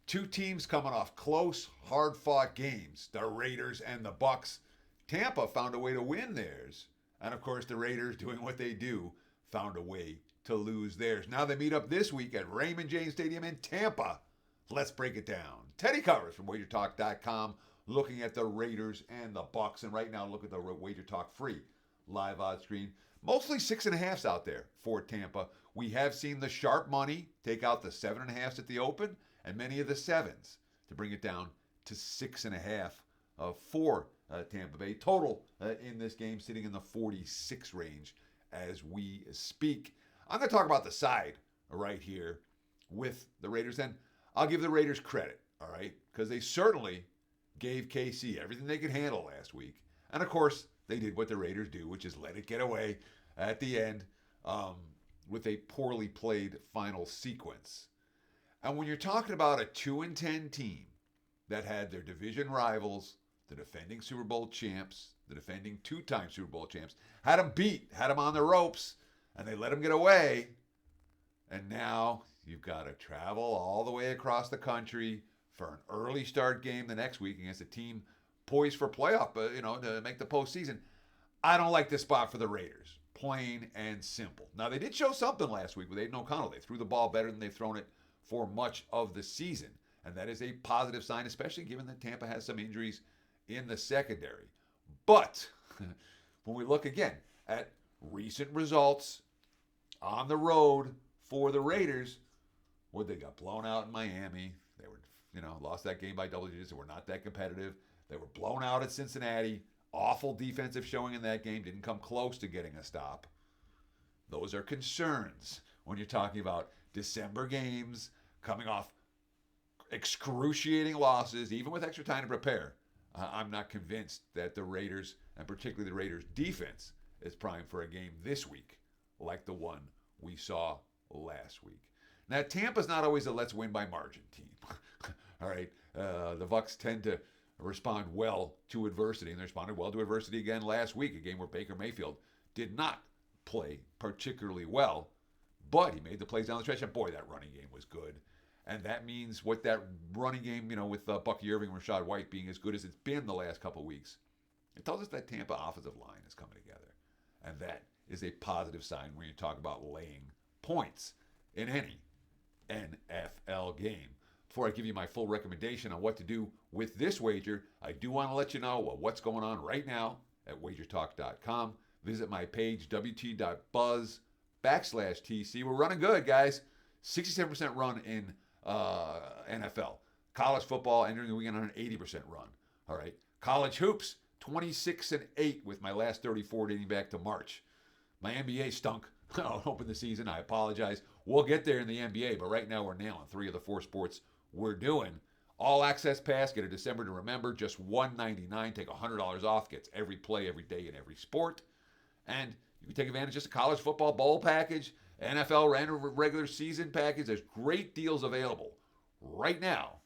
Two teams coming off close, hard-fought games, the Raiders and the Bucs. Tampa found a way to win theirs. And of course, the Raiders, doing what they do, found a way to lose theirs. Now they meet up this week at Raymond James Stadium in Tampa. Let's break it down. Teddy Covers from WagerTalk.com looking at the Raiders and the Bucs. And right now, look at the Wager Talk free live odds screen. Mostly 6.5s out there for Tampa. We have seen the sharp money take out the 7.5s at the open and many of the 7s to bring it down to 6.5 for Tampa Bay. Total in this game sitting in the 46 range as we speak. I'm going to talk about the side right here with the Raiders. And I'll give the Raiders credit, all right, because they certainly gave KC everything they could handle last week. And of course, they did what the Raiders do, which is let it get away at the end with a poorly played final sequence. And when you're talking about a 2-10 team that had their division rivals, the defending Super Bowl champs, the defending two-time Super Bowl champs, had them beat, had them on the ropes, and they let them get away. And now you've got to travel all the way across the country for an early start game the next week against a team poised for playoff, to make the postseason. I don't like this spot for the Raiders, plain and simple. Now, they did show something last week with Aiden O'Connell. They threw the ball better than they've thrown it for much of the season, and that is a positive sign, especially given that Tampa has some injuries in the secondary. But when we look again at recent results on the road for the Raiders, where they got blown out in Miami, they were, lost that game by double digits. They were not that competitive. They were blown out at Cincinnati. Awful defensive showing in that game. Didn't come close to getting a stop. Those are concerns when you're talking about December games coming off excruciating losses, even with extra time to prepare. I'm not convinced that the Raiders, and particularly the Raiders defense, is primed for a game this week like the one we saw last week. Now, Tampa's not always a let's win by margin team. All right. The Bucs tend to respond well to adversity, and they responded well to adversity again last week, a game where Baker Mayfield did not play particularly well, but he made the plays down the stretch, and boy, that running game was good. And that means what that running game, with Bucky Irving and Rachaad White being as good as it's been the last couple of weeks, it tells us that Tampa offensive line is coming together. And that is a positive sign when you talk about laying points in any NFL game. Before I give you my full recommendation on what to do with this wager, I do want to let you know what's going on right now at wagertalk.com. Visit my page, wt.buzz/TC. We're running good, guys. 67% run in NFL. College football entering the weekend on an 80% run. All right. College hoops, 26-8 with my last 34 dating back to March. My NBA stunk. Open the season. I apologize. We'll get there in the NBA, but right now we're nailing 3 of the 4 sports we're doing. All access pass, get a December to remember, just $199, take $100 off, gets every play every day in every sport. And you can take advantage of just a college football bowl package, NFL regular season package. There's great deals available right now.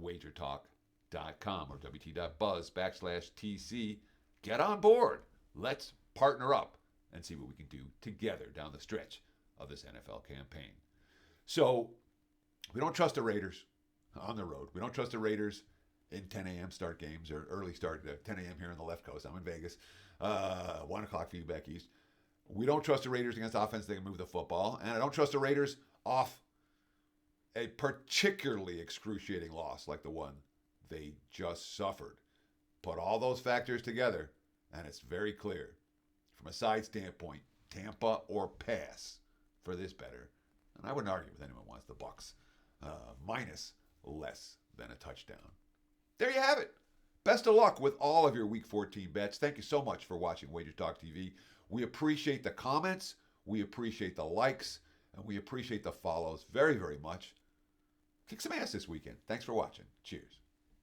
WagerTalk.com or wt.buzz/TC. Get on board. Let's partner up and see what we can do together down the stretch of this NFL campaign. So we don't trust the Raiders on the road. We don't trust the Raiders in 10 a.m. start games or early start at 10 a.m. here on the left coast. I'm in Vegas. 1 o'clock for you back east. We don't trust the Raiders against offense that can move the football. And I don't trust the Raiders off a particularly excruciating loss like the one they just suffered. Put all those factors together, and it's very clear. From a side standpoint, Tampa or pass for this better. And I wouldn't argue with anyone who wants the Bucs minus less than a touchdown. There you have it. Best of luck with all of your Week 14 bets. Thank you so much for watching Wager Talk TV. We appreciate the comments, we appreciate the likes, and we appreciate the follows very, very much. Kick some ass this weekend. Thanks for watching. Cheers.